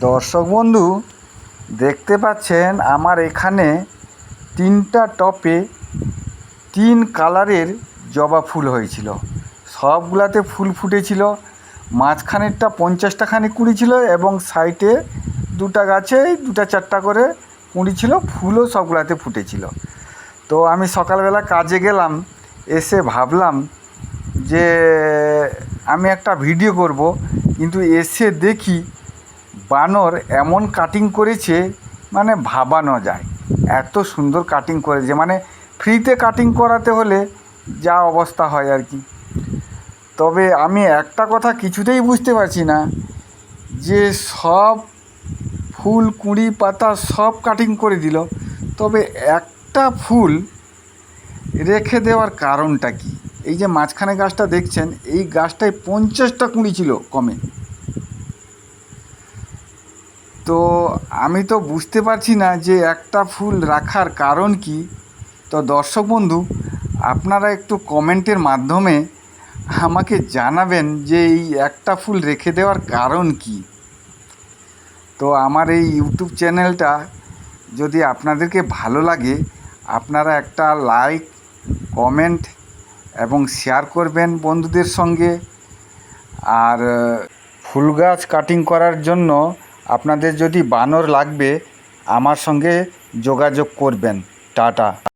দর্শক বন্ধু, দেখতে পাচ্ছেন আমার এখানে 3টা টপে 3 কালারের জবা ফুল হয়েছিল। সবগুলাতে ফুল ফুটেছিল। মাঝখানেরটা 50টা খানি কুঁড়ি ছিল এবং সাইডে 2টা গাছে 2টা 4টা করে কুঁড়ি ছিল। ফুলও সবগুলাতে ফুটেছিল। তো আমি সকালবেলা কাজে গেলাম, এসে ভাবলাম যে আমি একটা ভিডিও করব, কিন্তু এসে দেখি বানর এমন কাটিং করেছে মানে ভাবানো যায়। এত সুন্দর কাটিং করেছে, মানে ফ্রিতে কাটিং করাতে হলে যা অবস্থা হয় আর কি। তবে আমি একটা কথা কিছুতেই বুঝতে পারছি না যে সব ফুল কুঁড়ি পাতা সব কাটিং করে দিল, তবে একটা ফুল রেখে দেওয়ার কারণটা কি? এই যে মাঝখানে গাছটা দেখছেন, এই গাছটায় 50টা কুঁড়ি ছিল কমে। তো আমি তো বুঝতে পারছি না যে একটা ফুল রাখার কারণ কি। তো দর্শক বন্ধু, আপনারা একটু কমেন্টের মাধ্যমে আমাকে জানাবেন যে এই একটা ফুল রেখে দেওয়ার কারণ কি। তো আমার এই ইউটিউব চ্যানেলটা যদি আপনাদেরকে ভালো লাগে, আপনারা একটা লাইক, কমেন্ট এবং শেয়ার করবেন বন্ধুদের সঙ্গে। আর ফুল গাছ কাটিং করার জন্য আপনাদের যদি বানর লাগবে, আমার সঙ্গে যোগাযোগ করবেন। টাটা।